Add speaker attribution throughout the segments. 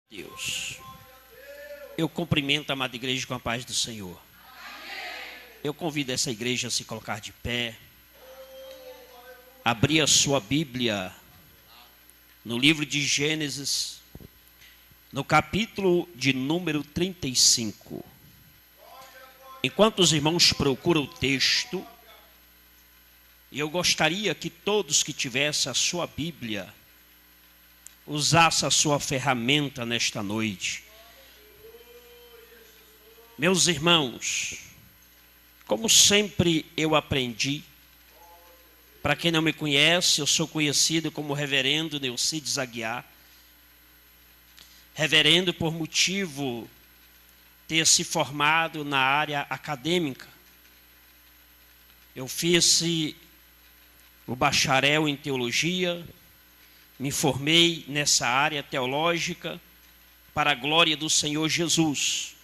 Speaker 1: Deus, eu cumprimento a amada igreja com a paz do Senhor. Eu convido essa igreja a se colocar de pé, abrir a sua Bíblia no livro de Gênesis, no capítulo de número 35. Enquanto os irmãos procuram o texto, eu gostaria que todos que tivessem a sua Bíblia usasse a sua ferramenta nesta noite. Meus irmãos, como sempre eu aprendi, para quem não me conhece, eu sou conhecido como reverendo Neucides Aguiar. Reverendo por motivo ter se formado na área acadêmica. Eu fiz o bacharel em teologia, me formei nessa área teológica para a glória do Senhor Jesus.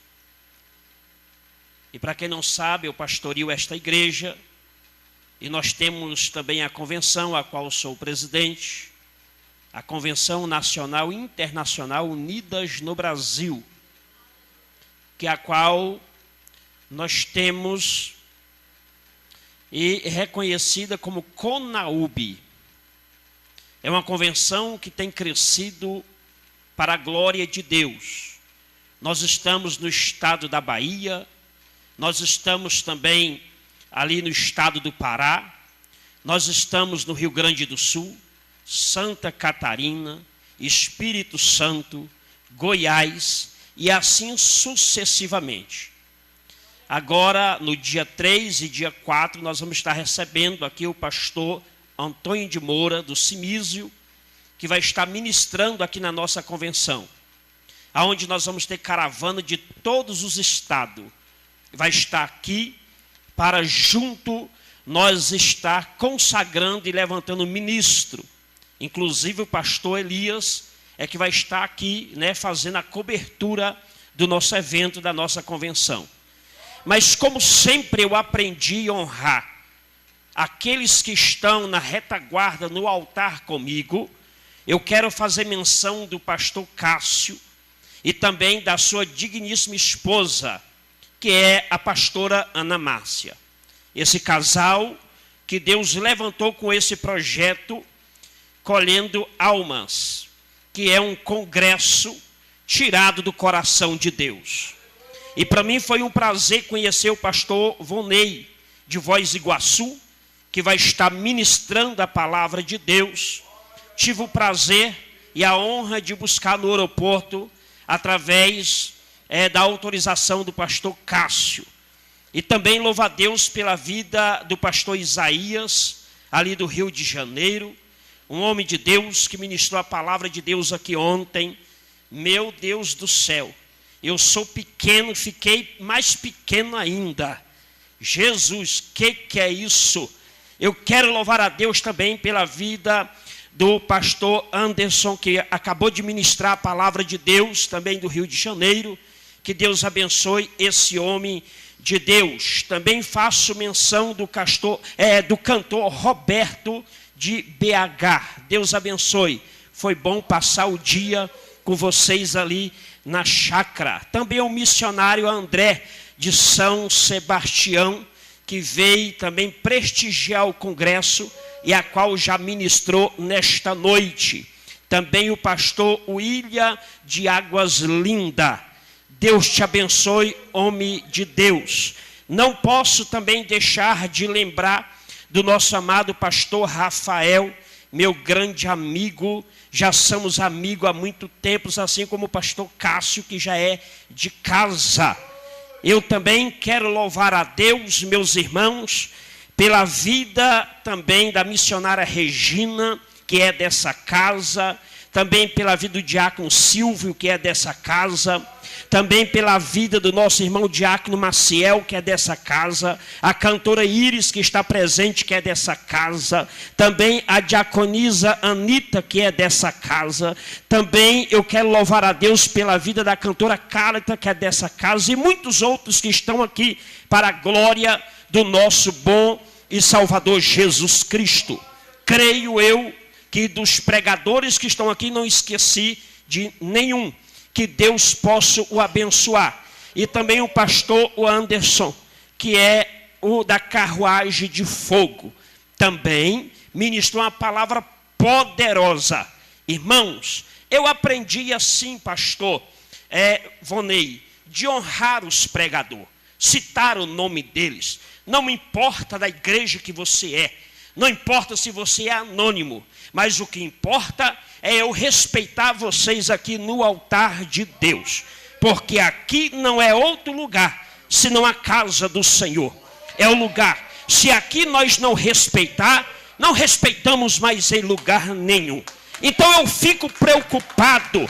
Speaker 1: E para quem não sabe, eu pastoreio esta igreja e nós temos também a convenção, a qual sou presidente, a Convenção Nacional e Internacional Unidas no Brasil, que a qual nós temos e reconhecida como CONAUB. É uma convenção que tem crescido para a glória de Deus. Nós estamos no estado da Bahia, nós estamos também ali no estado do Pará, nós estamos no Rio Grande do Sul, Santa Catarina, Espírito Santo, Goiás e assim sucessivamente. Agora, no dia 3 e dia 4, nós vamos estar recebendo aqui o pastor Antônio de Moura, do Simísio, que vai estar ministrando aqui na nossa convenção, aonde nós vamos ter caravana de todos os estados. Vai estar aqui para junto nós estar consagrando e levantando ministro. Inclusive o pastor Elias é que vai estar aqui, fazendo a cobertura do nosso evento, da nossa convenção. Mas como sempre eu aprendi a honrar aqueles que estão na retaguarda, no altar comigo, eu quero fazer menção do pastor Cássio e também da sua digníssima esposa, que é a pastora Ana Márcia. Esse casal que Deus levantou com esse projeto, Colhendo Almas, que é um congresso tirado do coração de Deus. E para mim foi um prazer conhecer o pastor Vonei, de Voz do Iguaçu, que vai estar ministrando a palavra de Deus. Tive o prazer e a honra de buscar no aeroporto, através da autorização do pastor Cássio. E também louvo a Deus pela vida do pastor Isaías, ali do Rio de Janeiro, um homem de Deus que ministrou a palavra de Deus aqui ontem. Meu Deus do céu, eu sou pequeno, fiquei mais pequeno ainda. Jesus, que é isso? Eu quero louvar a Deus também pela vida do pastor Anderson, que acabou de ministrar a palavra de Deus, também do Rio de Janeiro. Que Deus abençoe esse homem de Deus. Também faço menção do cantor Roberto de BH. Deus abençoe. Foi bom passar o dia com vocês ali na chácara. Também o missionário André de São Sebastião, que veio também prestigiar o congresso e a qual já ministrou nesta noite. Também o pastor William de Águas Linda. Deus te abençoe, homem de Deus. Não posso também deixar de lembrar do nosso amado pastor Rafael, meu grande amigo. Já somos amigos há muito tempo, assim como o pastor Cássio, que já é de casa. Eu também quero louvar a Deus, meus irmãos, pela vida também da missionária Regina, que é dessa casa, também pela vida do diácono Silvio, que é dessa casa, também pela vida do nosso irmão diácono Maciel, que é dessa casa, a cantora Iris, que está presente, que é dessa casa, também a diaconisa Anita, que é dessa casa, também eu quero louvar a Deus pela vida da cantora Cálita, que é dessa casa, e muitos outros que estão aqui para a glória do nosso bom e Salvador Jesus Cristo. Creio eu que dos pregadores que estão aqui não esqueci de nenhum. que Deus possa o abençoar. E também o pastor Anderson, que é o da carruagem de fogo, também ministrou uma palavra poderosa. Irmãos, eu aprendi assim, pastor Vonei, de honrar os pregadores, citar o nome deles. Não importa da igreja que você é, não importa se você é anônimo, mas o que importa é eu respeitar vocês aqui no altar de Deus, porque aqui não é outro lugar senão a casa do Senhor. É o lugar. Se aqui nós não respeitar, não respeitamos mais em lugar nenhum. Então eu fico preocupado.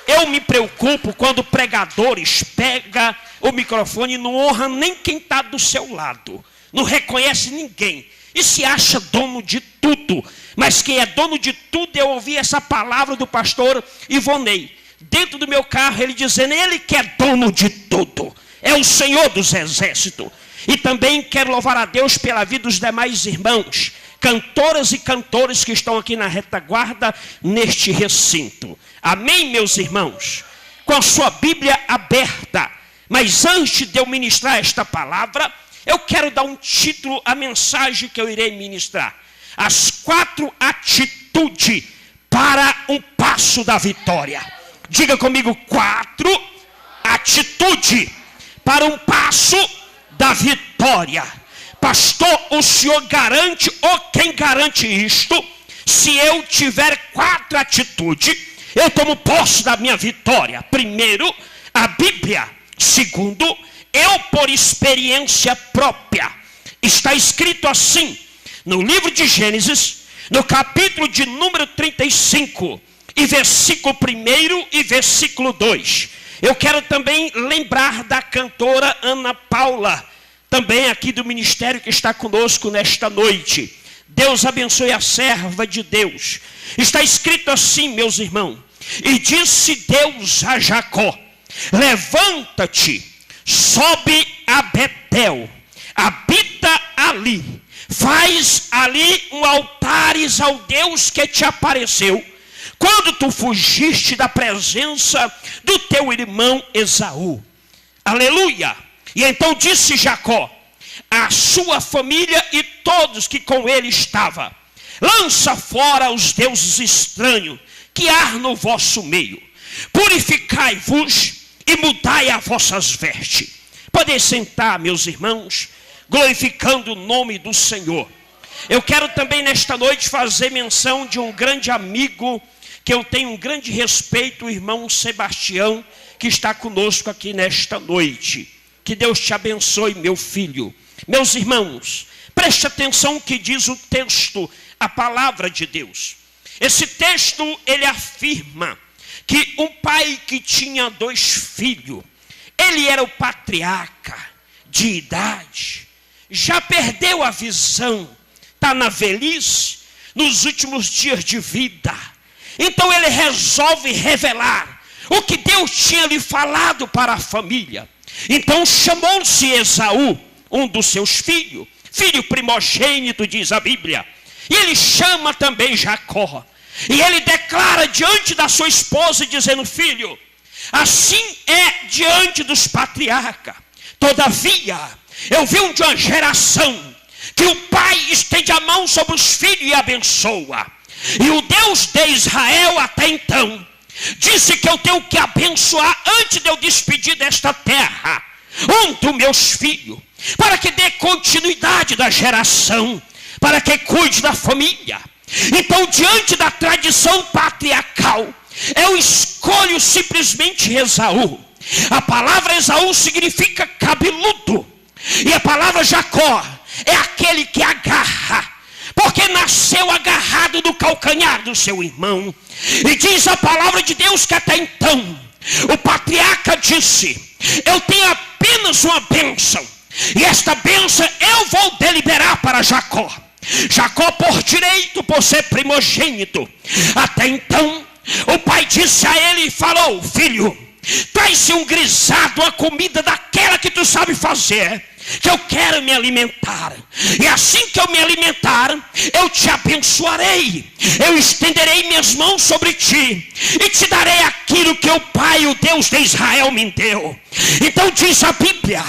Speaker 1: Eu me preocupo quando pregadores pegam o microfone e não honram nem quem está do seu lado. Não reconhece ninguém. E se acha dono de tudo. Mas quem é dono de tudo, eu ouvi essa palavra do pastor Ivonei. Dentro do meu carro, ele dizendo, ele que é dono de tudo. É o Senhor dos Exércitos. E também quero louvar a Deus pela vida dos demais irmãos, cantoras e cantores que estão aqui na retaguarda, neste recinto. Amém, meus irmãos? Com a sua Bíblia aberta. Mas antes de eu ministrar esta palavra, eu quero dar um título à mensagem que eu irei ministrar. As 4 atitudes para um passo da vitória. Diga comigo, 4 atitudes para um passo da vitória. Pastor, o senhor garante, ou quem garante isto? Se eu tiver 4 atitudes, eu tomo posse da minha vitória. Primeiro, a Bíblia. Segundo, eu por experiência própria. Está escrito assim, no livro de Gênesis, no capítulo de número 35, e versículo 1 e versículo 2. Eu quero também lembrar da cantora Ana Paula, também aqui do ministério que está conosco nesta noite. Deus abençoe a serva de Deus. Está escrito assim, meus irmãos. E disse Deus a Jacó, levanta-te, sobe a Betel, habita ali, faz ali um altares ao Deus que te apareceu, quando tu fugiste da presença do teu irmão Esaú. Aleluia! E então disse Jacó, a sua família e todos que com ele estavam, lança fora os deuses estranhos que há no vosso meio, purificai-vos e mudai as vossas vestes. Podem sentar, meus irmãos, glorificando o nome do Senhor. Eu quero também nesta noite fazer menção de um grande amigo, que eu tenho um grande respeito, o irmão Sebastião, que está conosco aqui nesta noite. Que Deus te abençoe, meu filho. Meus irmãos, preste atenção no que diz o texto, a palavra de Deus. Esse texto, ele afirma que um pai que tinha 2 filhos, ele era o patriarca de idade, já perdeu a visão, está na velhice, nos últimos dias de vida. Então ele resolve revelar o que Deus tinha lhe falado para a família. Então chamou-se Esaú, um dos seus filhos, filho primogênito, diz a Bíblia. E ele chama também Jacó. E ele declara diante da sua esposa, dizendo, filho, assim é diante dos patriarcas. Todavia, eu venho de uma geração que o pai estende a mão sobre os filhos e abençoa. E o Deus de Israel até então disse que eu tenho que abençoar antes de eu despedir desta terra um dos meus filhos, para que dê continuidade da geração, para que cuide da família. Então, diante da tradição patriarcal, eu escolho simplesmente Esaú. A palavra Esaú significa cabeludo, e a palavra Jacó é aquele que agarra, porque nasceu agarrado no calcanhar do seu irmão. E diz a palavra de Deus que até então o patriarca disse, eu tenho apenas uma bênção, e esta bênção eu vou deliberar para Jacó. Jacó por direito, por ser primogênito. Até então o pai disse a ele e falou, filho, traz-se um grisado, uma comida daquela que tu sabe fazer, que eu quero me alimentar. E assim que eu me alimentar, eu te abençoarei. Eu estenderei minhas mãos sobre ti e te darei aquilo que o Pai, o Deus de Israel, me deu. Então diz a Bíblia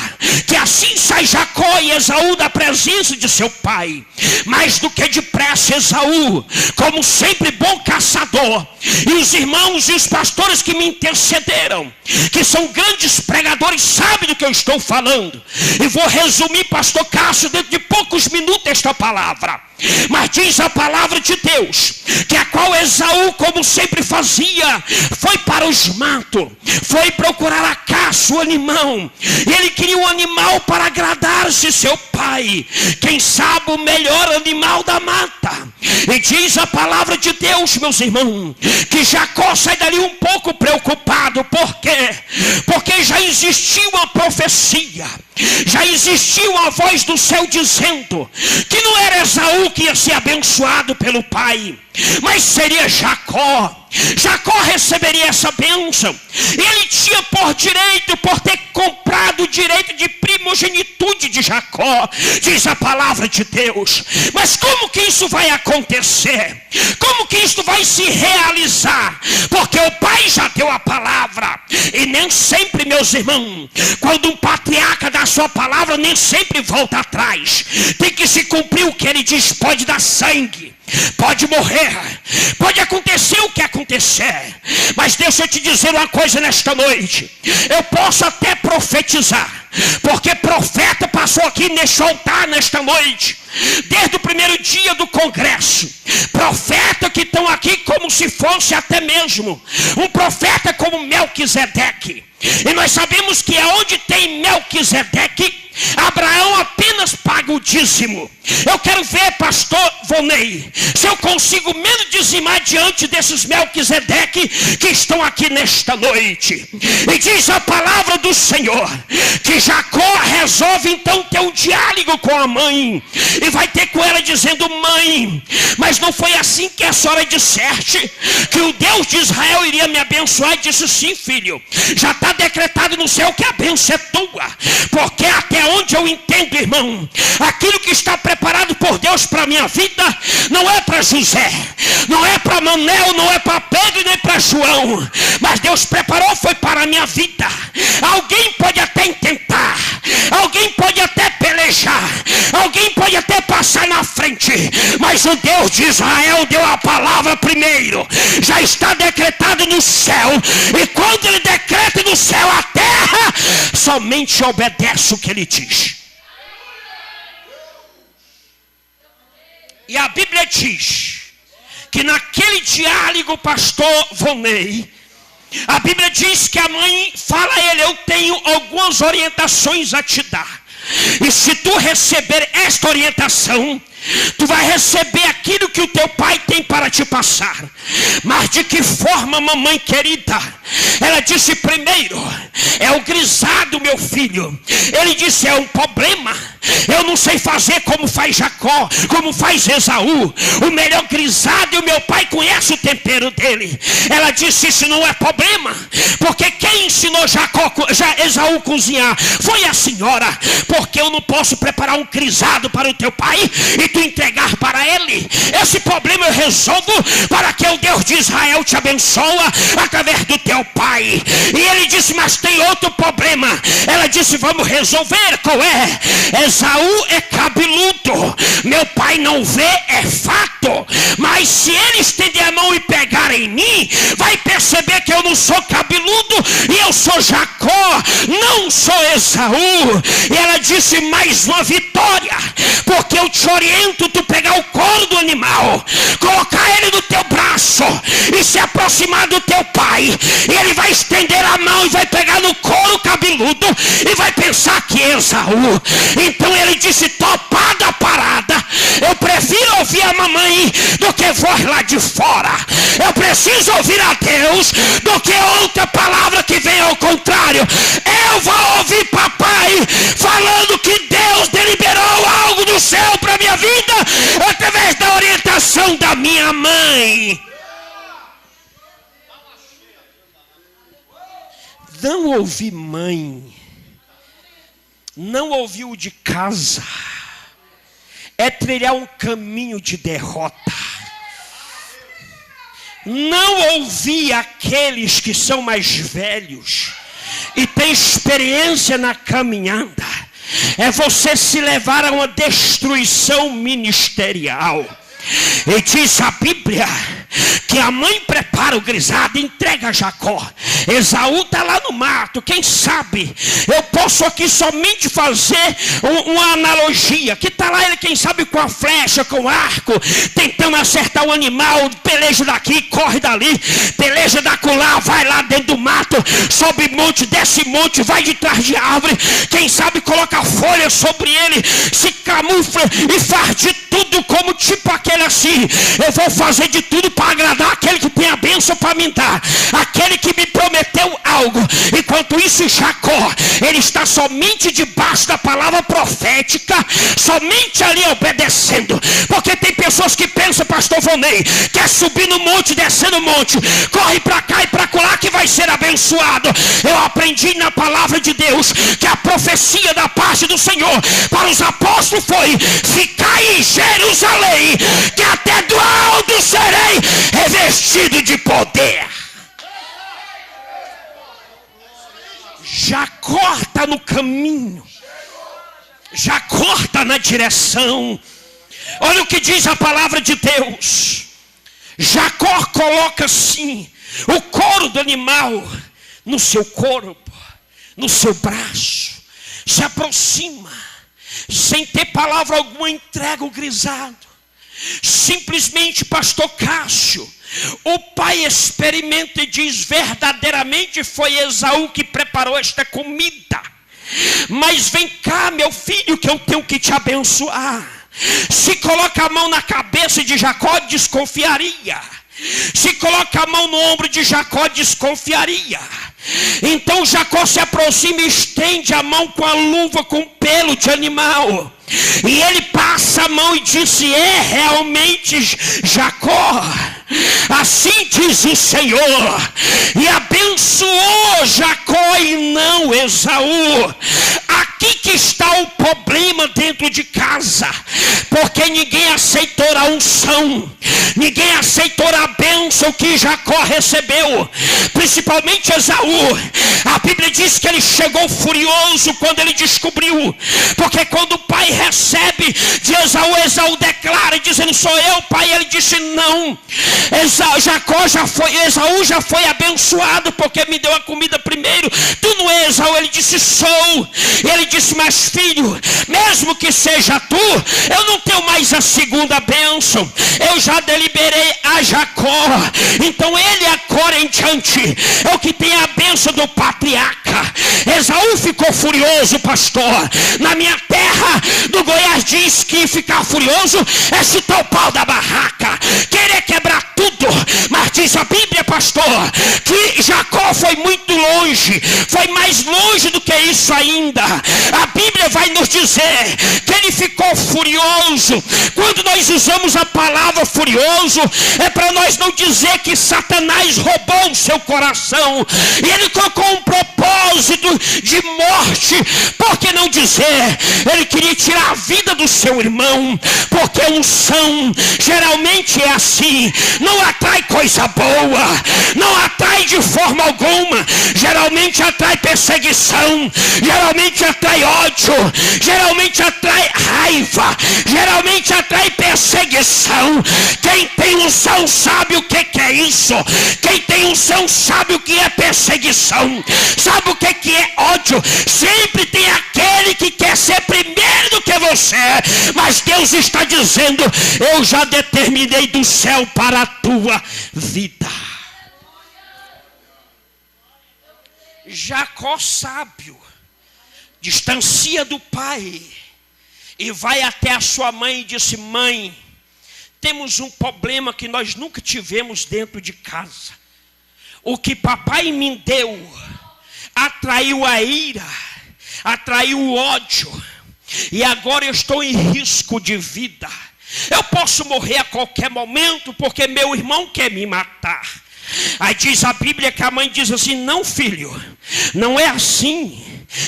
Speaker 1: que assim sai Jacó e Esaú da presença de seu pai. Mais do que depressa Esaú, como sempre bom caçador, e os irmãos e os pastores que me intercederam, que são grandes pregadores, sabem do que eu estou falando. E vou resumir, pastor Cássio, dentro de poucos minutos esta palavra. Mas diz a palavra de Deus que a qual Esaú, como sempre fazia, foi para os matos, foi procurar a caça, o animal. E ele queria um animal para agradar-se seu pai, quem sabe o melhor animal da mata. E diz a palavra de Deus, meus irmãos, que Jacó sai dali um pouco preocupado. Por quê? Porque já existia uma profecia, já existia uma voz do céu dizendo que não era Esaú que ia ser abençoado pelo pai, mas seria Jacó. Jacó receberia essa bênção. Ele tinha por direito, por ter comprado o direito de primogenitude de Jacó, diz a palavra de Deus. Mas como que isso vai acontecer? Como que isso vai se realizar? Porque o pai já deu a palavra. E nem sempre, meus irmãos, quando um patriarca dá a sua palavra, nem sempre volta atrás. Tem que se cumprir o que ele diz. Pode dar sangue, pode morrer, pode acontecer o que acontecer, mas deixa eu te dizer uma coisa nesta noite. Eu posso até profetizar, porque profeta passou aqui neste altar nesta noite, desde o primeiro dia do congresso. Profeta que estão aqui como se fosse até mesmo um profeta como Melquisedeque. E nós sabemos que aonde tem Melquisedeque, Abraão apenas paga o dízimo. Eu quero ver, pastor Vonei, se eu consigo menos dizimar diante desses Melquisedeque que estão aqui nesta noite. E diz a palavra do Senhor que Jacó resolve então ter um diálogo com a mãe, e vai ter com ela dizendo: mãe, mas não foi assim que a senhora disseste que o Deus de Israel iria me abençoar? E disse: sim, filho, já está decretado no céu que a bênção é tua. Porque até onde eu entendo, irmão, aquilo que está preparado por Deus para a minha vida não é para José, não é para Manel, não é para Pedro nem para João, mas Deus preparou foi para a minha vida. Alguém pode até intentar, alguém pode até pelejar, alguém pode até passar na frente, mas o Deus de Israel deu a palavra primeiro, já está decretado no céu. E quando ele decreta no céu, a terra somente obedece o que ele diz. E a Bíblia diz que naquele diálogo, pastor Vonei, a Bíblia diz que a mãe fala a ele: eu tenho algumas orientações a te dar, e se tu receber esta orientação, tu vai receber aquilo que o teu pai tem para te passar. Mas de que forma, mamãe querida? Ela disse: primeiro, é o grisado, meu filho. Ele disse: é um problema. Eu não sei fazer como faz Jacó, como faz Esaú. O melhor grisado, e o meu pai conhece o tempero dele. Ela disse: isso não é problema, porque quem ensinou Esaú cozinhar foi a senhora. Porque eu não posso preparar um grisado para o teu pai e tu entregar para ele. Esse problema eu resolvo para que o Deus de Israel te abençoe através do teu pai. E ele disse: mas tem outro problema. Ela disse: vamos resolver. Qual é? Esaú é cabeludo, meu pai não vê, é fato, mas se ele estender a mão e pegar em mim, vai perceber que eu não sou cabeludo e eu sou Jacó, não sou Esaú. E ela disse: mais uma vitória, porque eu te oriento tu pegar o couro do animal, colocar ele no teu braço e se aproximar do teu pai, e ele vai estender a mão e vai pegar no couro cabeludo e vai pensar que é Esaú. Então ele disse: topada a parada, eu prefiro ouvir a mamãe do que voz lá de fora. Eu preciso ouvir a Deus do que outra palavra que vem ao contrário. Eu vou ouvir papai falando que Deus deliberou algo do céu para minha vida através da orientação da minha mãe. Não ouvir mãe não ouvir o de casa é trilhar um caminho de derrota. Não ouvir aqueles que são mais velhos e têm experiência na caminhada é você se levar a uma destruição ministerial. E diz a Bíblia que a mãe prepara o grisado, entrega a Jacó. Esaú está lá no mato. Quem sabe eu posso aqui somente fazer uma analogia, que está lá ele, quem sabe, com a flecha, com o arco, tentando acertar o animal. Peleja daqui, corre dali, peleja da acolá, vai lá dentro do mato, sobe monte, desce monte, vai de trás de árvore. Quem sabe coloca folha sobre ele, se camufla e faz de tudo, como tipo aquele assim: eu vou fazer de tudo para agradar aquele que tem a bênção para me dar, aquele que me prometeu algo. Enquanto isso, Jacó, ele está somente debaixo da palavra profética, somente ali obedecendo. Porque tem pessoas que pensam, pastor Vonei, quer subir no monte, descer no monte, corre para cá e para lá que vai ser abençoado. Eu aprendi na palavra de Deus que a profecia da parte do Senhor para os apóstolos foi: ficai em Jerusalém, que até do alto serei revestido de poder. Jacó está no caminho, Jacó está na direção. Olha o que diz a palavra de Deus. Jacó coloca assim o couro do animal no seu corpo, no seu braço, se aproxima, sem ter palavra alguma, entrega o grisado. Simplesmente, pastor Cássio, o pai experimenta e diz: verdadeiramente foi Esaú que preparou esta comida. Mas vem cá, meu filho, que eu tenho que te abençoar. Se coloca a mão na cabeça de Jacó, desconfiaria. Se coloca a mão no ombro de Jacó, desconfiaria. Então Jacó se aproxima e estende a mão com a luva com pelo de animal. E ele passa a mão e disse: é realmente Jacó. Assim diz o Senhor. E abençoou Jacó e não Esaú. Aqui que está o problema dentro de casa. Porque ninguém aceitou a unção, ninguém aceitou a bênção que Jacó recebeu, principalmente Esaú. A Bíblia diz que ele chegou furioso quando ele descobriu. Porque quando o pai recebe de Esaú, Esaú declara dizendo: sou eu, pai. Ele disse: não, Esaú já foi abençoado porque me deu a comida primeiro. Tu não és Esaú. Ele disse: sou. Ele disse: mas filho, mesmo que seja tu, eu não tenho mais a segunda bênção. Eu já deliberei a Jacó. Então ele agora em diante é o que tem a bênção do patriarca. Esaú ficou furioso, pastor. Na minha terra do Goiás diz que ficar furioso é chutar o pau da barraca, querer quebrar tudo. Mas diz a Bíblia, pastor, que Jacó foi muito longe, foi mais longe do que isso ainda. A Bíblia vai nos dizer que ele ficou furioso. Quando nós usamos a palavra furioso, é para nós não dizer que Satanás roubou o seu coração e ele colocou um propósito de morte. Por que não dizer? Ele queria tirar a vida do seu irmão, porque a unção geralmente é assim, não atrai coisa boa, não atrai de forma alguma. Geralmente atrai perseguição, geralmente atrai ódio, geralmente atrai raiva, geralmente atrai perseguição. Quem tem unção sabe o que é isso. Quem tem unção sabe o que é perseguição, sabe o que é ódio. Sempre tem aquele que quer ser primeiro do que você, mas Deus está dizendo: eu já determinei do céu para a tua vida. Jacó sábio distancia do pai e vai até a sua mãe e disse: mãe, temos um problema que nós nunca tivemos dentro de casa. O que papai me deu atraiu a ira, atraiu o ódio, e agora eu estou em risco de vida. Eu posso morrer a qualquer momento porque meu irmão quer me matar. Aí diz a Bíblia que a mãe diz assim: não, filho, não é assim.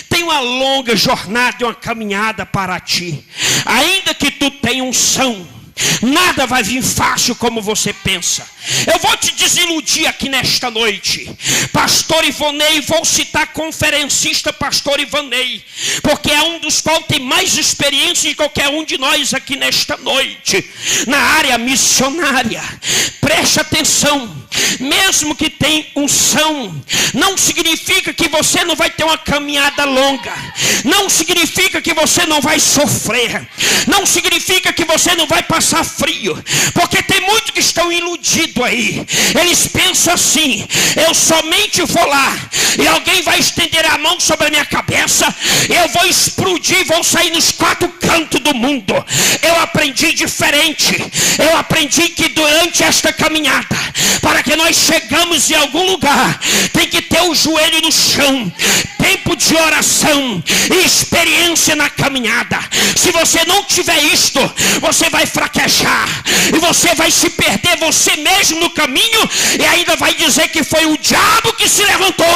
Speaker 1: Tem uma longa jornada, uma caminhada para ti. Ainda que tu tenha unção, nada vai vir fácil como você pensa. Eu vou te desiludir aqui nesta noite. Pastor Ivonei, vou citar conferencista Pastor Ivonei, porque é um dos quais tem mais experiência de qualquer um de nós aqui nesta noite, na área missionária. Preste atenção, mesmo que tenha unção, não significa que você não vai ter uma caminhada longa, não significa que você não vai sofrer, não significa que você não vai passar frio, porque tem muitos que estão iludidos aí. Eles pensam assim: eu somente vou lá e alguém vai estender a mão sobre a minha cabeça, eu vou explodir, vou sair nos 4 cantos do mundo. Eu aprendi diferente. Eu aprendi que durante esta caminhada, para que nós chegamos em algum lugar, tem que ter o joelho no chão, tempo de oração e experiência na caminhada. Se você não tiver isto, você vai fraquejar e você vai se perder você mesmo no caminho, e ainda vai dizer que foi o diabo que se levantou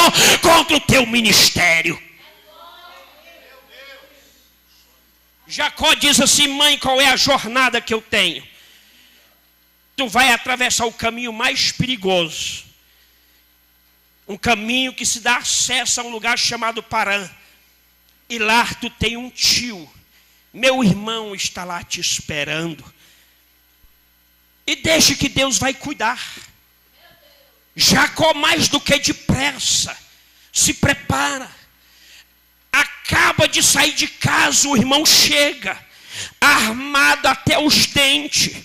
Speaker 1: contra o teu ministério. Jacó diz assim: mãe, qual é a jornada que eu tenho? Tu vai atravessar o caminho mais perigoso, um caminho que se dá acesso a um lugar chamado Parã, e lá tu tem um tio, meu irmão está lá te esperando, e deixe que Deus vai cuidar. Jacó, mais do que depressa, se prepara, acaba de sair de casa, o irmão chega, armado até os dentes,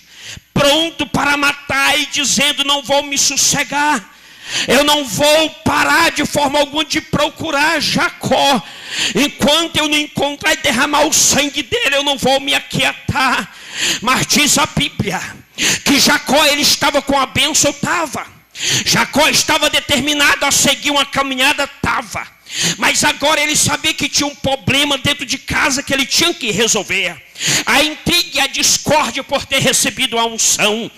Speaker 1: pronto para matar, e dizendo: não vou me sossegar, eu não vou parar de forma alguma de procurar Jacó, enquanto eu não encontrar e derramar o sangue dele, eu não vou me aquietar. Mas diz a Bíblia que Jacó, ele estava com a bênção, Jacó estava determinado a seguir uma caminhada, mas agora ele sabia que tinha um problema dentro de casa que ele tinha que resolver. A intriga e a discórdia por ter recebido a unção.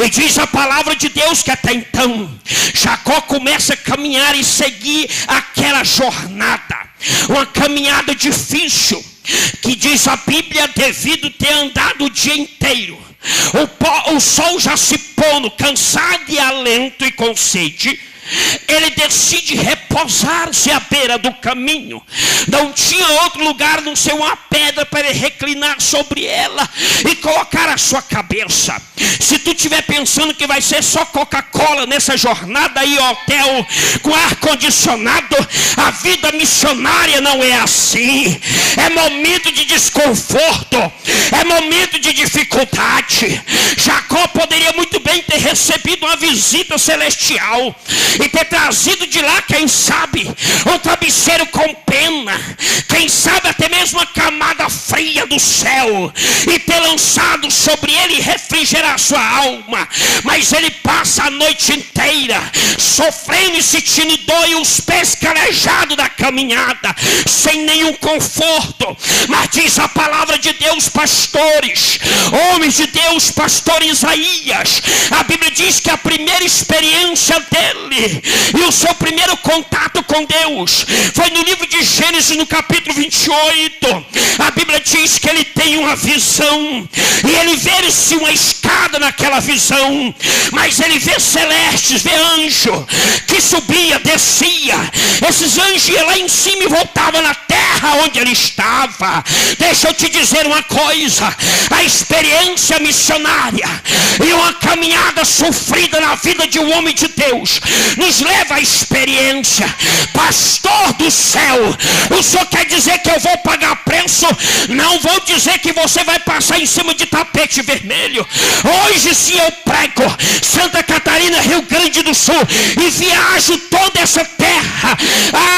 Speaker 1: E diz a palavra de Deus que até então Jacó começa a caminhar e seguir aquela jornada, uma caminhada difícil, que diz a Bíblia, devido ter andado o dia inteiro, o sol já se pondo, cansado e alento e com sede, ele decide repousar-se à beira do caminho. Não tinha outro lugar, não ser uma pedra para ele reclinar sobre ela e colocar a sua cabeça. Se tu estiver pensando que vai ser só Coca-Cola nessa jornada aí, hotel com ar-condicionado, a vida missionária não é assim. É momento de desconforto, é momento de dificuldade. Jacó poderia muito bem ter recebido uma visita celestial e ter trazido de lá, quem sabe, um travesseiro com pena, quem sabe até mesmo uma camada fria do céu, e ter lançado sobre ele e refrigerar sua alma. Mas ele passa a noite inteira sofrendo e sentindo dor, e os pés calejados da caminhada, sem nenhum conforto. Mas diz a palavra de Deus, pastores, homens de Deus, pastor Isaías, a Bíblia diz que a primeira experiência dele e o seu primeiro contato com Deus foi no livro de Gênesis, no capítulo 28. A Bíblia diz que ele tem uma visão, e ele vê-se uma escada naquela visão, mas ele vê celestes, vê anjo que subia, descia. Esses anjos iam lá em cima e voltavam na terra onde ele estava. Deixa eu te dizer uma coisa: a experiência missionária e uma caminhada sofrida na vida de um homem de Deus nos leva à experiência. Pastor do céu, o senhor quer dizer que eu vou pagar preço? Não vou dizer que você vai passar em cima de tapete vermelho. Hoje, se eu prego Santa Catarina, Rio Grande do Sul, e viajo toda essa terra,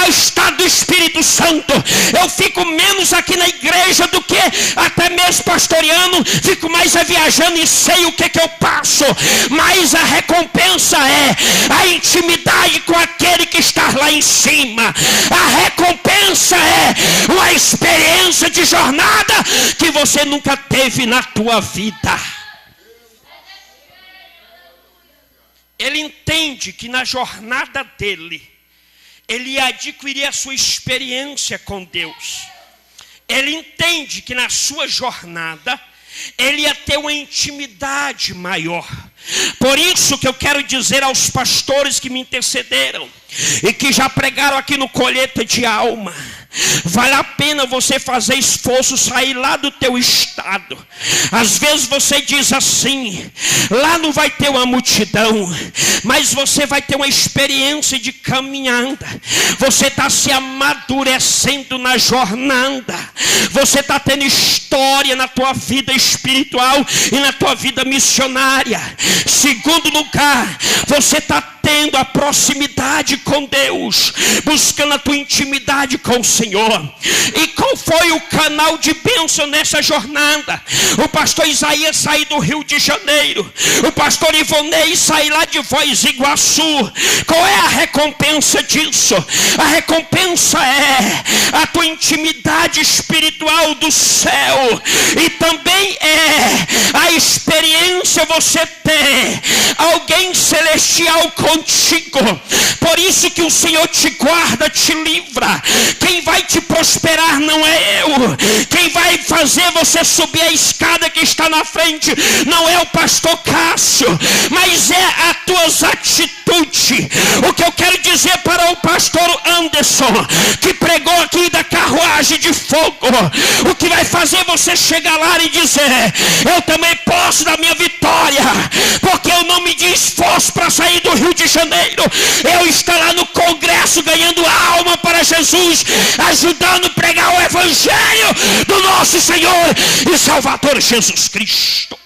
Speaker 1: estado do Espírito Santo, eu fico menos aqui na igreja do que até mesmo pastoreando, fico mais viajando e sei o que eu passo. Mas a recompensa é a intimidade com aquele que está lá em cima. A recompensa é uma experiência de jornada que você nunca teve na tua vida. Ele entende que na jornada dele, ele ia adquirir a sua experiência com Deus. Ele entende que na sua jornada, ele ia ter uma intimidade maior. Por isso que eu quero dizer aos pastores que me intercederam e que já pregaram aqui no Colheita de Alma: vale a pena você fazer esforço, sair lá do teu estado. Às vezes você diz assim: lá não vai ter uma multidão, mas você vai ter uma experiência de caminhada. Você está se amadurecendo na jornada. Você está tendo história na tua vida espiritual e na tua vida missionária. Segundo lugar, você está tendo a proximidade com Deus, buscando a tua intimidade com o Senhor. E qual foi o canal de bênção nessa jornada? O pastor Isaías sair do Rio de Janeiro, o pastor Ivonei sair lá de Foz do Iguaçu. Qual é a recompensa disso? A recompensa é a tua intimidade espiritual do céu, e também é a experiência você ter alguém celestial contigo. Por isso que o Senhor te guarda, te livra. Quem vai te prosperar não é eu. Quem vai fazer você subir a escada que está na frente não é o pastor Cássio, mas é as tuas atitudes. O que eu quero dizer para o pastor Anderson, que pregou aqui da carruagem de fogo, o que vai fazer você chegar lá e dizer: eu também posso da minha vitória, porque eu não medi esforço para sair do Rio de Janeiro. Eu estou lá no congresso ganhando alma para Jesus, ajudando a pregar o evangelho do nosso Senhor e Salvador Jesus Cristo.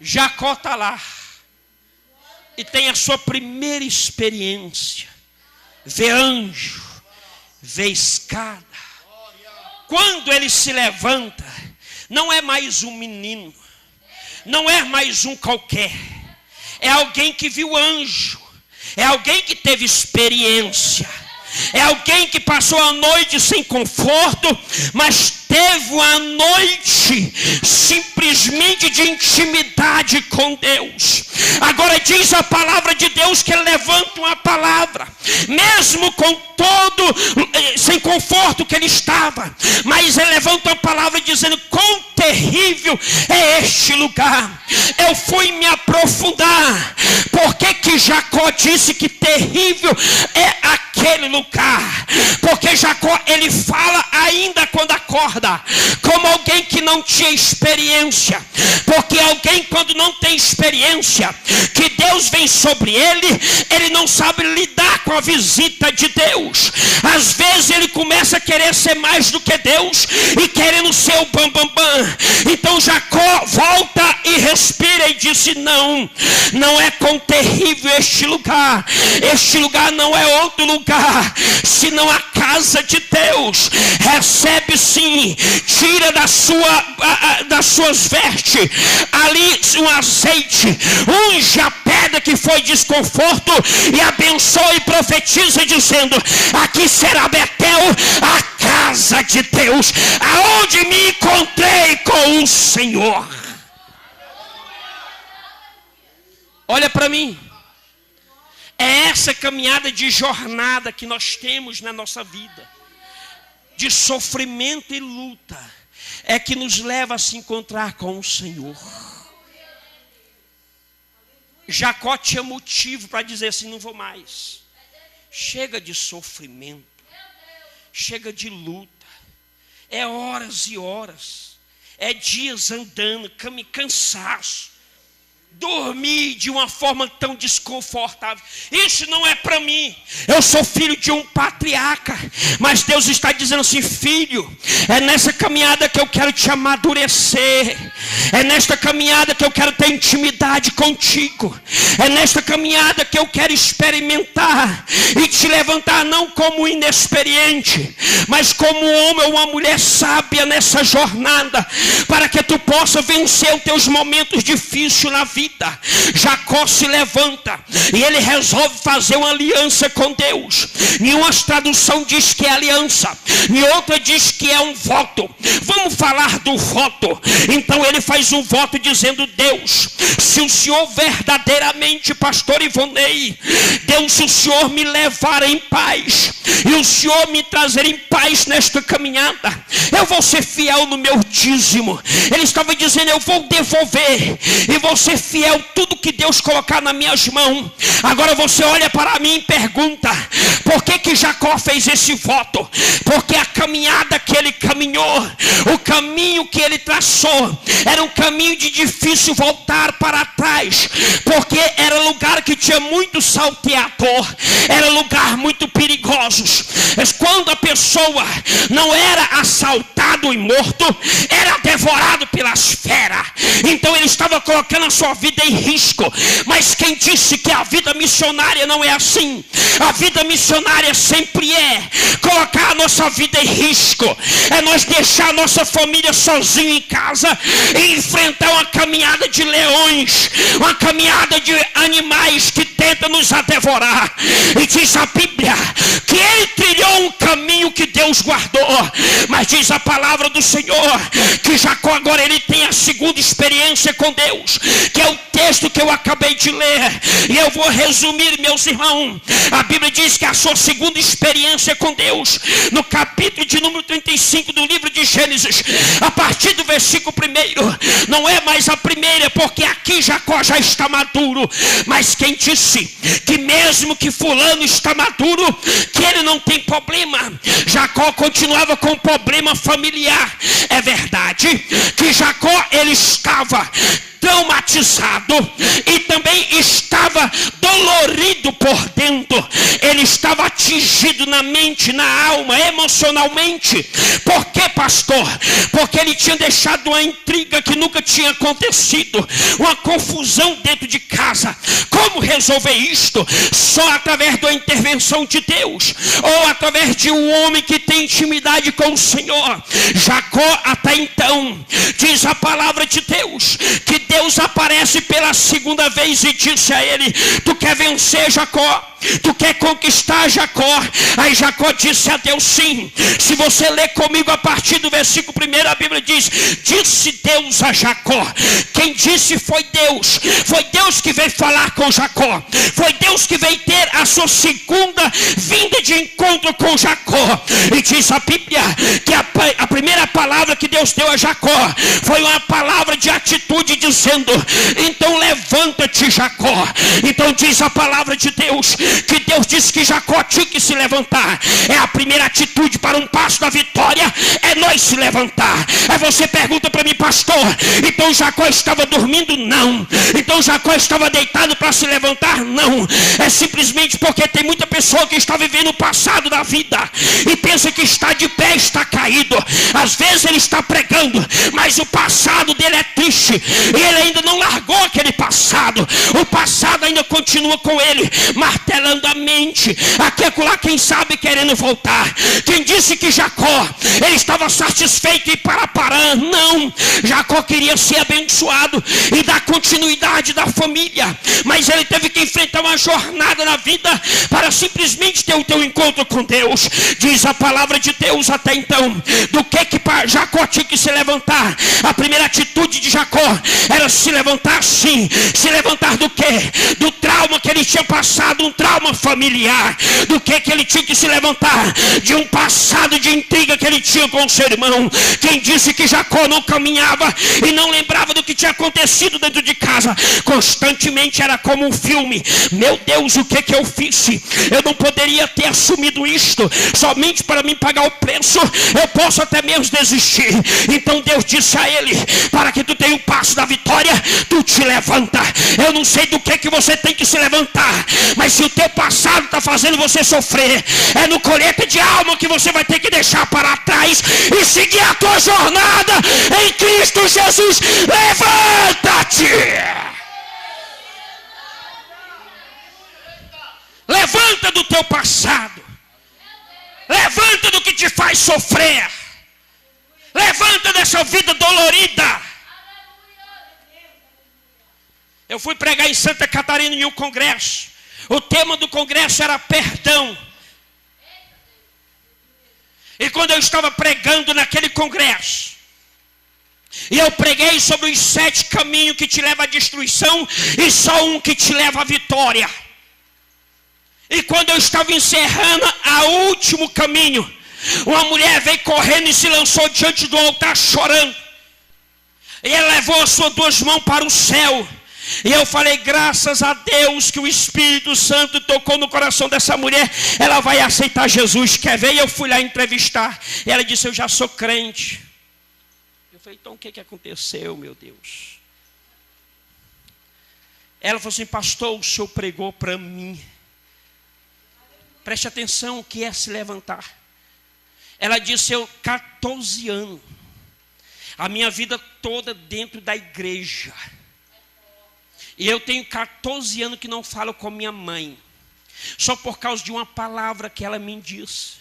Speaker 1: Jacó está lá e tem a sua primeira experiência. Vê anjo, vê escada. Quando ele se levanta, não é mais um menino, não é mais um qualquer. É alguém que viu anjo, é alguém que teve experiência, é alguém que passou a noite sem conforto, mas teve uma noite simplesmente de intimidade com Deus. Agora diz a palavra de Deus que ele levanta uma palavra, mesmo com todo sem conforto que ele estava, mas ele levanta uma palavra dizendo: quão terrível é este lugar. Eu fui me aprofundar. Por que Jacó disse que terrível é aquele lugar? Porque Jacó, ele fala ainda quando acorda, como alguém que não tinha experiência. Porque alguém, quando não tem experiência, que Deus vem sobre ele, ele não sabe lidar com a visita de Deus. Às vezes ele começa a querer ser mais do que Deus e querendo ser o bambambam. Então Jacó volta e respira e disse: não é tão terrível este lugar. Este lugar não é outro lugar senão a casa de Deus. Recebe sim, tira das suas vestes ali um azeite, unge a pedra que foi desconforto e abençoa e profetiza dizendo: aqui será Betel, a casa de Deus, aonde me encontrei com o Senhor. Olha para mim. É essa caminhada de jornada que nós temos na nossa vida, de sofrimento e luta, é que nos leva a se encontrar com o Senhor. Jacó tinha motivo para dizer assim: não vou mais. Chega de sofrimento, chega de luta. É horas e horas, é dias andando, cansaço. Dormir de uma forma tão desconfortável, isso não é para mim. Eu sou filho de um patriarca, mas Deus está dizendo assim: filho, é nessa caminhada que eu quero te amadurecer, é nesta caminhada que eu quero ter intimidade contigo, é nesta caminhada que eu quero experimentar e te levantar não como inexperiente, mas como um homem ou uma mulher sábia nessa jornada, para que tu possa vencer os teus momentos difíceis na vida. vida, Jacó se levanta e ele resolve fazer uma aliança com Deus. Em uma tradução diz que é aliança, em outra diz que é um voto. Vamos falar do voto. Então ele faz um voto dizendo: Deus, se o Senhor verdadeiramente, pastor Ivonei, Deus, se o Senhor me levar em paz e o Senhor me trazer em paz nesta caminhada, eu vou ser fiel no meu dízimo. Ele estava dizendo: eu vou devolver e vou ser fiel tudo que Deus colocar nas minhas mãos. Agora você olha para mim e pergunta: por que Jacó fez esse voto? Porque a caminhada que ele caminhou, o caminho que ele traçou, era um caminho de difícil voltar para trás, porque era lugar que tinha muito salteador, era lugar muito perigosos. Mas quando a pessoa não era assaltado e morto, era devorado pelas feras. Então ele estava colocando a sua vida em risco. Mas quem disse que a vida missionária não é assim? A vida missionária sempre é colocar a nossa vida em risco, é nós deixar a nossa família sozinho em casa e enfrentar uma caminhada de leões, uma caminhada de animais que tentam nos devorar. E diz a Bíblia que ele trilhou um caminho que Deus guardou. Mas diz a palavra do Senhor que Jacó agora ele tem a segunda experiência com Deus, que é o texto que eu acabei de ler, e eu vou resumir, meus irmãos. A Bíblia diz que a sua segunda experiência com Deus, no capítulo de número 35 do livro de Gênesis, a partir do versículo 1, não é mais a primeira, porque aqui Jacó já está maduro. Mas quem disse que mesmo que fulano está maduro, que ele não tem problema? Jacó continuava com problema familiar. É verdade que Jacó ele estava traumatizado e também estava dolorido por dentro. Ele estava atingido na mente, na alma, emocionalmente. Por quê, pastor? Porque ele tinha deixado uma intriga que nunca tinha acontecido, uma confusão dentro de casa. Como resolver isto? Só através da intervenção de Deus, ou através de um homem que tem intimidade com o Senhor. Jacó até então, diz a palavra de Deus, que Deus aparece pela segunda vez e disse a ele: tu quer vencer, Jacó? Tu quer conquistar, Jacó? Aí Jacó disse a Deus: sim. Se você ler comigo a partir do versículo 1, a Bíblia diz: disse Deus a Jacó. Quem disse foi Deus. Foi Deus que veio falar com Jacó. Foi Deus que veio ter a sua segunda vinda de encontro com Jacó. E diz a Bíblia que a primeira palavra que Deus deu a Jacó foi uma palavra de atitude, dizendo: então levanta-te, Jacó. Então diz a palavra de Deus que Deus disse que Jacó tinha que se levantar. É a primeira atitude para um passo da vitória, é nós se levantar. Aí você pergunta para mim: pastor, então Jacó estava dormindo? Não. Então Jacó estava deitado para se levantar? Não. É simplesmente porque tem muita pessoa que está vivendo o passado da vida e pensa que está de pé, está caído. Às vezes ele está pregando, mas o passado dele é triste e ele ainda não largou aquele passado. O passado ainda continua com ele, martelando a mente, aqui e acolá, quem sabe querendo voltar. Quem disse que Jacó ele estava satisfeito e para Parã? Não. Jacó queria ser abençoado e dar continuidade da família, mas ele teve que enfrentar uma jornada na vida para simplesmente ter o teu encontro com Deus. Diz a palavra de Deus até então, do que Jacó tinha que se levantar. A primeira atitude de Jacó era se levantar, sim. Se levantar do quê? Do trauma que ele tinha passado, um trauma familiar. Do que ele tinha que se levantar? De um passado de intriga que ele tinha com o seu irmão. Quem disse que Jacó não caminhava e não lembrava do que tinha acontecido dentro de casa? Constantemente era como um filme. Meu Deus, o que eu fiz? Eu não poderia ter assumido isto. Somente para mim pagar o preço, eu posso até mesmo desistir. Então Deus disse a ele: para que tu tenha um passo da vitória, tu te levanta. Eu não sei do que você tem que se levantar, mas se o teu passado está fazendo você sofrer, é no colheita de alma que você vai ter que deixar para trás e seguir a tua jornada em Cristo Jesus. Levanta-te! Levanta do teu passado. Levanta do que te faz sofrer. Levanta dessa vida dolorida. Eu fui pregar em Santa Catarina em um congresso. O tema do congresso era perdão. E quando eu estava pregando naquele congresso, e eu preguei sobre os 7 caminhos que te levam à destruição e só um que te leva à vitória. E quando eu estava encerrando o último caminho, uma mulher veio correndo e se lançou diante do altar chorando. E ela levou as suas 2 mãos para o céu. E eu falei, graças a Deus que o Espírito Santo tocou no coração dessa mulher. Ela vai aceitar Jesus, quer ver? E eu fui lá entrevistar. E ela disse, eu já sou crente. Eu falei, então o que aconteceu, meu Deus? Ela falou assim, pastor, o senhor pregou para mim. Preste atenção, o que é se levantar. Ela disse, eu 14 anos. A minha vida toda dentro da igreja. E eu tenho 14 anos que não falo com minha mãe. Só por causa de uma palavra que ela me disse.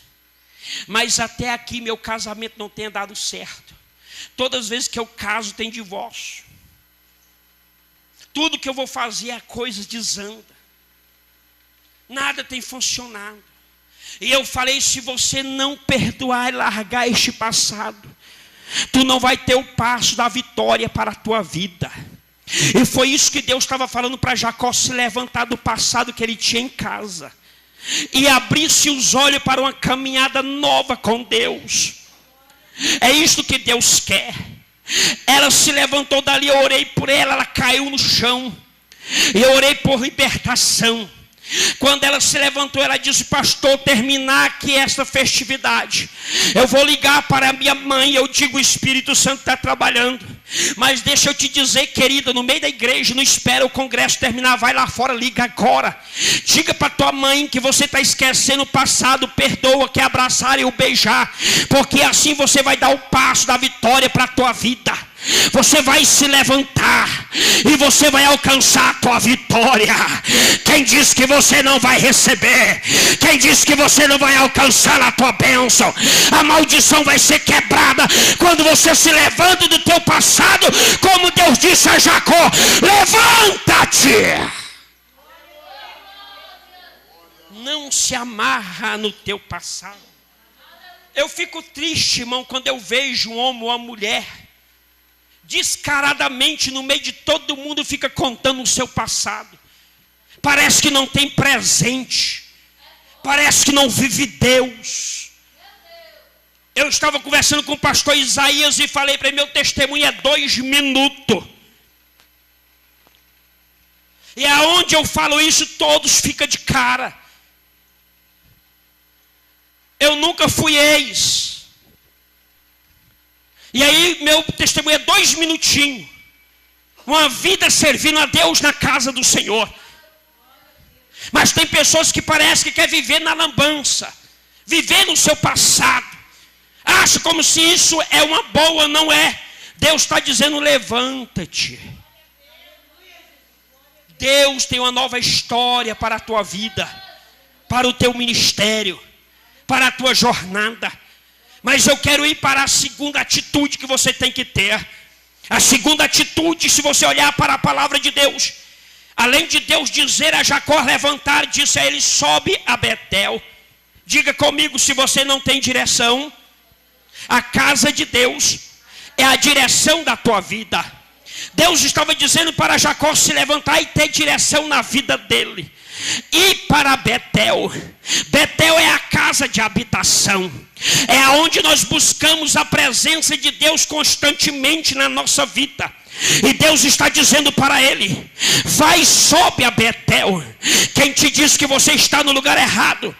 Speaker 1: Mas até aqui meu casamento não tem dado certo. Todas as vezes que eu caso tem divórcio. Tudo que eu vou fazer a coisa desanda. Nada tem funcionado. E eu falei, se você não perdoar e largar este passado, tu não vai ter o passo da vitória para a tua vida. E foi isso que Deus estava falando para Jacó, se levantar do passado que ele tinha em casa e abrir-se os olhos para uma caminhada nova com Deus. É isso que Deus quer. Ela se levantou dali, eu orei por ela, ela caiu no chão. E eu orei por libertação. Quando ela se levantou, ela disse, pastor, terminar aqui esta festividade, eu vou ligar para a minha mãe. Eu digo, o Espírito Santo está trabalhando. Mas deixa eu te dizer, querida, no meio da igreja, não espera o congresso terminar, vai lá fora, liga agora. Diga para tua mãe que você está esquecendo o passado, perdoa, quer abraçar e o beijar, porque assim você vai dar o passo da vitória para a tua vida. Você vai se levantar e você vai alcançar a tua vitória. Quem diz que você não vai receber? Quem diz que você não vai alcançar a tua bênção? A maldição vai ser quebrada quando você se levanta do teu passado, como Deus disse a Jacó, levanta-te. Não se amarra no teu passado. Eu fico triste, irmão, quando eu vejo um homem ou uma mulher descaradamente no meio de todo mundo fica contando o seu passado. Parece que não tem presente. Parece que não vive Deus. Eu estava conversando com o pastor Isaías e falei para ele, meu testemunho é 2 minutos. E aonde eu falo isso, todos ficam de cara. Eu nunca fui ex. E aí meu testemunho é 2 minutinhos. Uma vida servindo a Deus na casa do Senhor. Mas tem pessoas que parecem que querem viver na lambança. Viver no seu passado. Acha como se isso é uma boa, não é. Deus está dizendo, levanta-te. Deus tem uma nova história para a tua vida. Para o teu ministério. Para a tua jornada. Mas eu quero ir para a segunda atitude que você tem que ter. A segunda atitude, se você olhar para a palavra de Deus, além de Deus dizer a Jacó levantar, disse a ele, sobe a Betel. Diga comigo, se você não tem direção, a casa de Deus é a direção da tua vida. Deus estava dizendo para Jacó se levantar e ter direção na vida dele. E para Betel. Betel é a casa de habitação. É aonde nós buscamos a presença de Deus constantemente na nossa vida. E Deus está dizendo para ele, vai, sobe a Betel. Quem te diz que você está no lugar errado?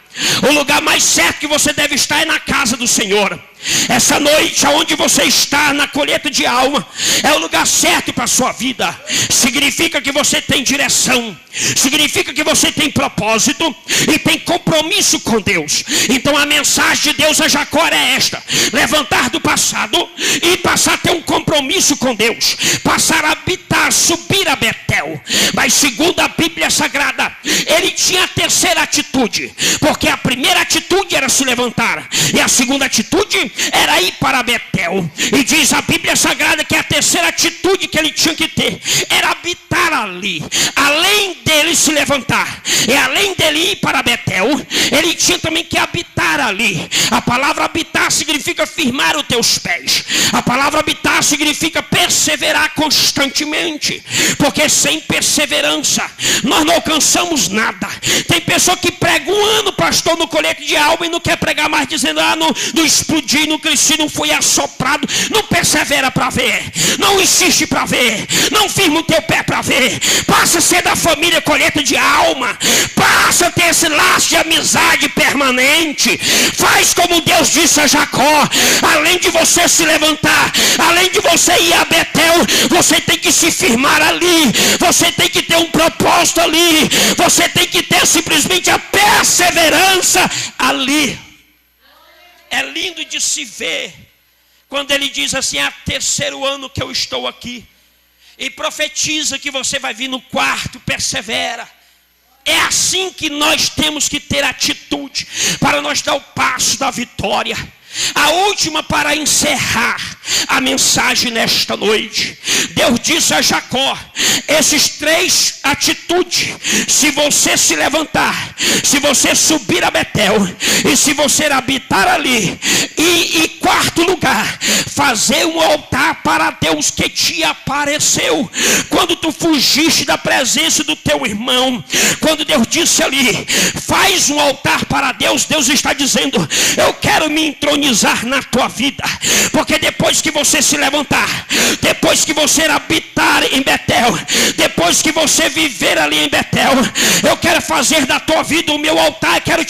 Speaker 1: O lugar mais certo que você deve estar é na casa do Senhor. Essa noite, aonde você está, na colheita de alma, é o lugar certo para a sua vida. Significa que você tem direção. Significa que você tem propósito e tem compromisso com Deus. Então a mensagem de Deus a Jacó era esta: levantar do passado e passar a ter um compromisso com Deus, passar a habitar, subir a Betel. Mas segundo a Bíblia Sagrada, ele tinha a terceira atitude, porque a primeira atitude era se levantar, e a segunda atitude era ir para Betel. E diz a Bíblia Sagrada que a terceira atitude que ele tinha que ter era habitar ali. Além dele se levantar e além dele ir para Betel, ele tinha também que habitar ali. A palavra habitar significa firmar os teus pés. A palavra habitar significa perseverar constantemente, porque sem perseverança nós não alcançamos nada. Tem pessoa que prega um ano, pastor, no colete de alma, e não quer pregar mais, dizendo: não explodi, não cresci, não fui assoprado. Não persevera para ver, não insiste para ver, não firma o teu pé para ver. Passa a ser da família colheita de alma, passa a ter esse laço de amizade permanente. Faz como Deus disse a Jacó: além de você se levantar, além de você ir a Betel, você tem que se firmar ali, você tem que ter um propósito ali, você tem que ter simplesmente a perseverança ali. É lindo de se ver quando ele diz assim: é o terceiro ano que eu estou aqui, e profetiza que você vai vir no quarto, persevera. É assim que nós temos que ter atitude para nós dar o passo da vitória. A última, para encerrar a mensagem nesta noite, Deus disse a Jacó: esses três atitudes, se você se levantar, se você subir a Betel, e se você habitar ali, e quarto lugar, fazer um altar para Deus que te apareceu quando tu fugiste da presença do teu irmão. Quando Deus disse ali: faz um altar para Deus, Deus está dizendo: eu quero me entronizar na tua vida, porque depois que você se levantar, depois que você habitar em Betel, depois que você viver ali em Betel, eu quero fazer da tua vida o meu altar, quero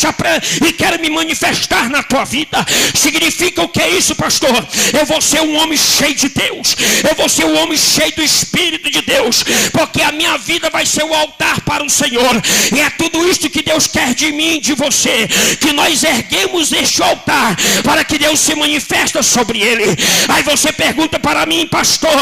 Speaker 1: me manifestar na tua vida. Significa o que é isso, pastor? Eu vou ser um homem cheio de Deus, eu vou ser um homem cheio do Espírito de Deus, porque a minha vida vai ser o altar para o Senhor. E é tudo isso que Deus quer de mim e de você, que nós erguemos este altar para que Deus se manifesta sobre ele. Aí você pergunta para mim: pastor,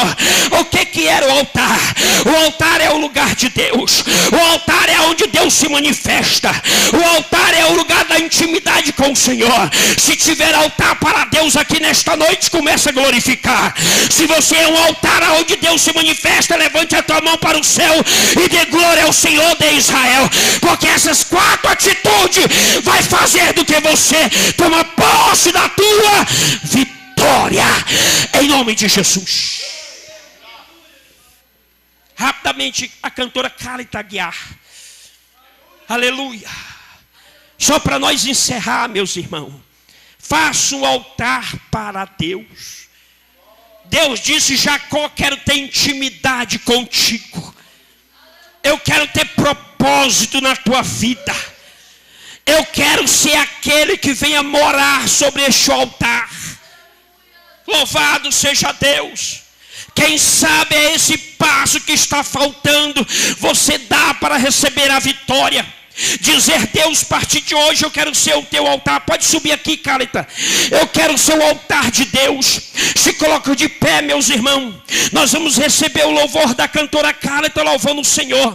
Speaker 1: o que era o altar? O altar é o lugar de Deus, o altar é onde Deus se manifesta, o altar é o lugar da intimidade com o Senhor. Se tiver altar para Deus aqui nesta noite, começa a glorificar. Se você é um altar onde Deus se manifesta, levante a tua mão para o céu e dê glória ao Senhor de Israel, porque essas quatro atitudes vai fazer do que você toma posse da tua vitória, em nome de Jesus. Rapidamente, a cantora Carita Aguiar, aleluia. Só para nós encerrar, meus irmãos, faça um altar para Deus. Deus disse: Jacó, quero ter intimidade contigo, eu quero ter propósito na tua vida, eu quero ser aquele que venha morar sobre este altar. Louvado seja Deus. Quem sabe é esse passo que está faltando você dá para receber a vitória. Dizer: Deus, a partir de hoje eu quero ser o teu altar. Pode subir aqui, Carita. Eu quero ser o altar de Deus. Se coloca de pé, meus irmãos. Nós vamos receber o louvor da cantora Carita, louvando o Senhor.